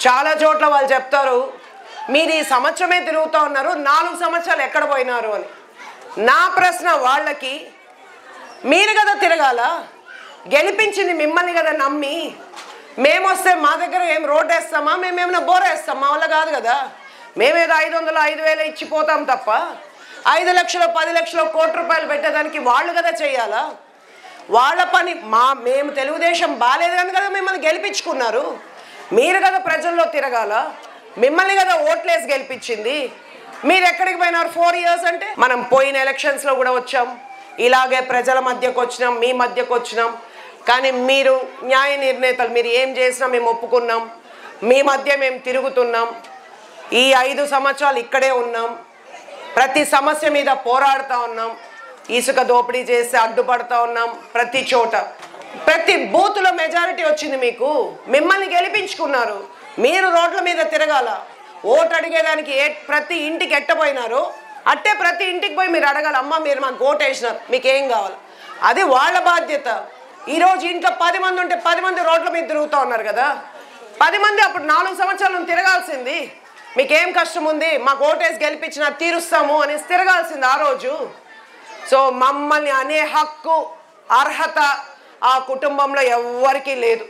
చాలా చోట్ల వాళ్ళు చెప్తారు మీరు ఈ సంవత్సరమే తిరుగుతూ ఉన్నారు 4 సంవత్సరాలు ఎక్కడ పోయినారు అని. నా ప్రశ్న వాళ్ళకి, మీరు కదా తిరగాల, గెలిపించింది మిమ్మల్ని కదా నమ్మి. మేము వస్తే మా దగ్గర ఏం రోడ్ వేస్తామా, మేమేమైనా బోర్ వేస్తాం, మా వల్ల కాదు కదా. మేమేదో 500 5,000 ఇచ్చిపోతాం తప్ప 5 లక్షలు 10 లక్షలు ₹1 కోటి పెట్టేదానికి వాళ్ళు కదా చేయాలా. వాళ్ళ పని మేము తెలుగుదేశం బాగాలేదు అని కదా మిమ్మల్ని గెలిపించుకున్నారు. మీరు కదా ప్రజల్లో తిరగాల, మిమ్మల్ని కదా ఓట్లేసి గెలిపించింది. మీరు ఎక్కడికి పోయినారు 4 ఇయర్స్ అంటే? మనం పోయిన ఎలక్షన్స్లో కూడా వచ్చాం, ఇలాగే ప్రజల మధ్యకు వచ్చినాం, మీ మధ్యకు వచ్చినాం. కానీ మీరు న్యాయ నిర్ణేతలు, మీరు ఏం చేసినా మేము ఒప్పుకున్నాం, మీ మధ్య మేము తిరుగుతున్నాం. ఈ 5 సంవత్సరాలు ఇక్కడే ఉన్నాం, ప్రతి సమస్య మీద పోరాడుతూ ఉన్నాం. ఇసుక దోపిడీ చేసి అడ్డుపడుతూ ఉన్నాం ప్రతి చోట. ప్రతి బూత్లో మెజారిటీ వచ్చింది మీకు, మిమ్మల్ని గెలిపించుకున్నారు. మీరు రోడ్ల మీద తిరగాల, ఓటు అడిగేదానికి ప్రతి ఇంటికి ఎట్టపోయినారు అట్టే ప్రతి ఇంటికి పోయి మీరు అడగాలి, అమ్మ మీరు మాకు ఓటు వేసినారు, మీకు ఏం కావాలి. అది వాళ్ళ బాధ్యత. ఈరోజు ఇంట్లో 10 మంది ఉంటే 10 మంది రోడ్ల మీద తిరుగుతూ ఉన్నారు కదా. 10 మంది అప్పుడు 4 సంవత్సరాలు తిరగాల్సింది. మీకేం కష్టం ఉంది, మాకు ఓటేసి గెలిపించినా తీరుస్తాము అని తిరగాల్సింది ఆ రోజు. సో మమ్మల్ని అనే హక్కు, అర్హత ఆ కుటుంబంలో ఎవ్వరికీ లేదు.